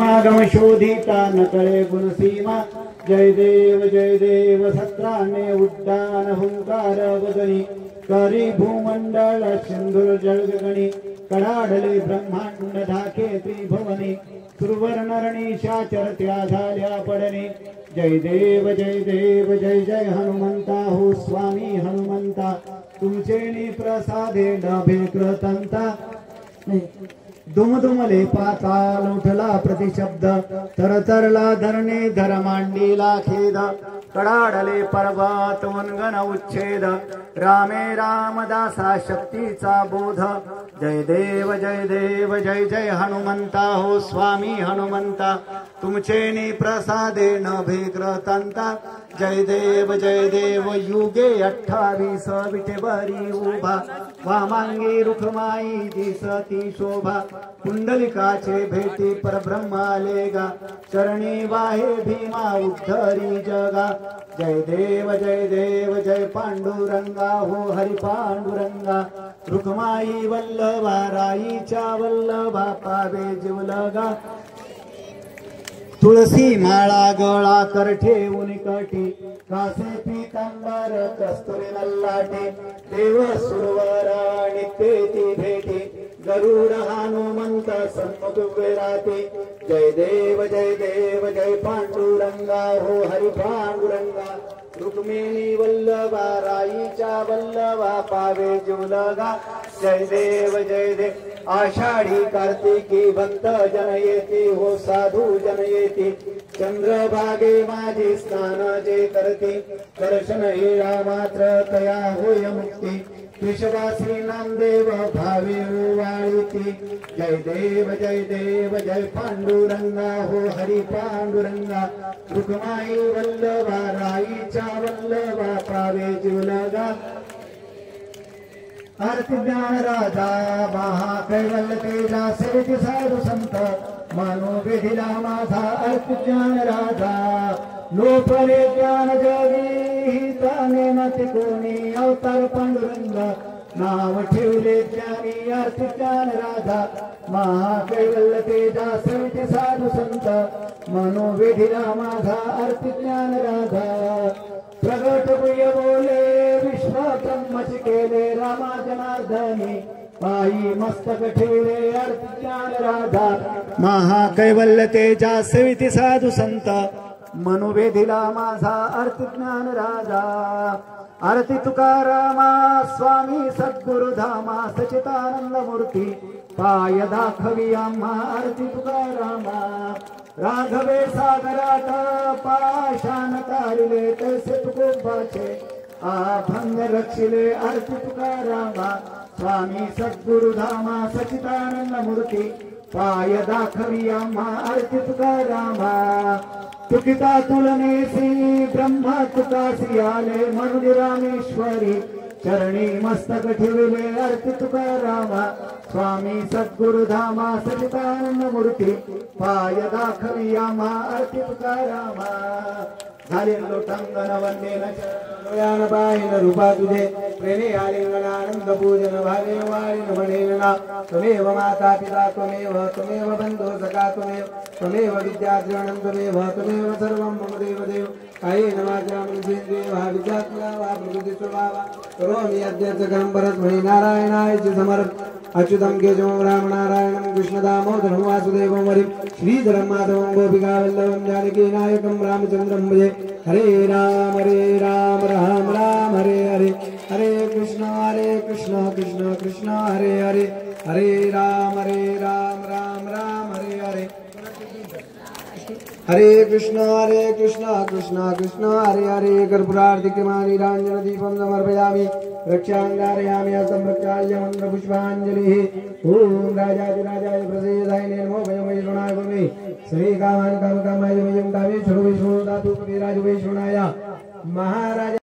समागम शोधिता न कळे गुणसीमा जय देव सत्राने उड्डाण हुंकार वदनी करी भूमंडळ सिंधुर जळगणी कडाडले ब्रह्मांड ढाके त्रिभुवनी सुरवर्णरणीशा चरत्या झाल्या पडणे जय देव जय जय हनुमंता हो स्वामी हनुमंता तुमचे प्रसादे नभे कृतंता दुमदुमले पाताल उठला प्रतिशब्द तरतरला धरणे धर मांडीला खेद कडाडले पर्वत उन्गन उच्छेद रामे रामदासा शक्तीचा बोध जय देव जय जय हनुमंता हो स्वामी हनुमंता तुमचे प्रसादे नभे कृतंता जय देव युगे 28 विटेवरी उभा वामांगी रुखमाई दिसती शोभा कुंडलिकाचे भेटी परब्रह्म आलेगा चरणी वाहे भीमा उद्धरी जगा जय देव जय पांडुरंगा हो हरि पांडुरंगा रुखमाई वल्लभा राईच्या वल्लभा पावे जीवलगा तुळसी माळा गळा कर ठेवून कटी कासे पीतांबर कस्तुरी नल्लाटे देव सुरवरा नित्य भेटी गरुड हनुमंत सन्मुख विराते जय देव जय पांडुरंगा हो हरि पांडुरंगा रुक्मिणी वल्लभा राईच्या वल्लभा पावे जीवलगा जय देव आषाढी कार्तिकी भक्त जन येती हो साधू जन येती चंद्रभागे माझे स्नान जे करते दर्शन येळा मात्र तया होय मुक्ती विश्वासी नामदेव भावे वाळीती जय देव जय पांडुरंगा हो हरि पांडुरंगा रुक्माई वल्लभा राईच्या वल्लभा पावे जीवलगा आरती ज्ञान राजा महा कैवल्य तेजा सेवित साधु संत मानो विधिला माझा आरती ज्ञान राजा लोपले ज्ञान जगी ताने मती कोणी अवतार पांडुरंग नाव ठेवले ज्ञानी आरती ज्ञान राजा महा कैवल्य तेजा सेवित साधु संत मानो विधिला माझा आरती ज्ञान राजा प्रगट प्रिय बोले विश्व ब्रह्मच केले रामा जनार्दनी पायी मस्तक ठेवले आरती ज्ञान राधा महाकैवल्य तेजा सेविती साधू संत मनोवेधिला माझा आरती ज्ञान राजा आरती तुकारामा स्वामी सद्गुरु धामा सचितानंद मूर्ती पाय दाखवी आम्हा आरती तुकारामा राघवे सागरात पाषाण तारिले तैसे तुकोबाचे आभंग रक्षिले आरती तुकारामा स्वामी सद्गुरु धामा सचितानंद मूर्ती पाय दाखवी आम्हा आरती तुकारामा तुकिता तुलनेसी ब्रह्मा तुकासी आले म्हणून रामेश्वरी चरणी मस्तक ठेवले आरती तुकारामा स्वामी सद्गुरु धामा सचितानंद मूर्ती पाय दाखवी आम्हा आरती तुकारामा झाले लोटांगण वंदेन चरण बाहिन रूपा तुझे प्रेमे आलिंगन आनंद पूजन भावे वाळीन म्हणेन त्वमेव माता पिता त्वमेव बंधु सखा त्वमेव विद्याद्रवणं त्वमेव सर्वं मम देव कायेन वाचा मनसेन्द्रियेण वा विद्यात्मना वा प्रकृति स्वभावा करोमि यद्यत् परस्मै नारायणाय च समर्पयामि अच्युतं केशवं रामनारायणं कृष्णदामोदरं वासुदेवं हरिं श्रीधरं माधवं गोपिकावल्लभं जानकीनायकं रामचन्द्रं भजे हरे राम राम राम हरे हरे हरे कृष्ण कृष्ण कृष्ण हरे हरे हरे राम राम हरे हरे हरे कृष्ण कृष्ण कृष्ण हरे हरे कर्पूरार्तिकमानि निराञ्जनदीपं समर्पयामि रक्षाङ्गारयामि हस्तं प्रक्षाल्य मन्त्रपुष्पाञ्जलिः ॐ राजाधिराजाय प्रसीदाय नमो भयमय शृणाय भूमि श्रीकामान् कामकामाय वयं कामे शृणु विष्णु दातु कविराज वैष्णुनाय महाराज।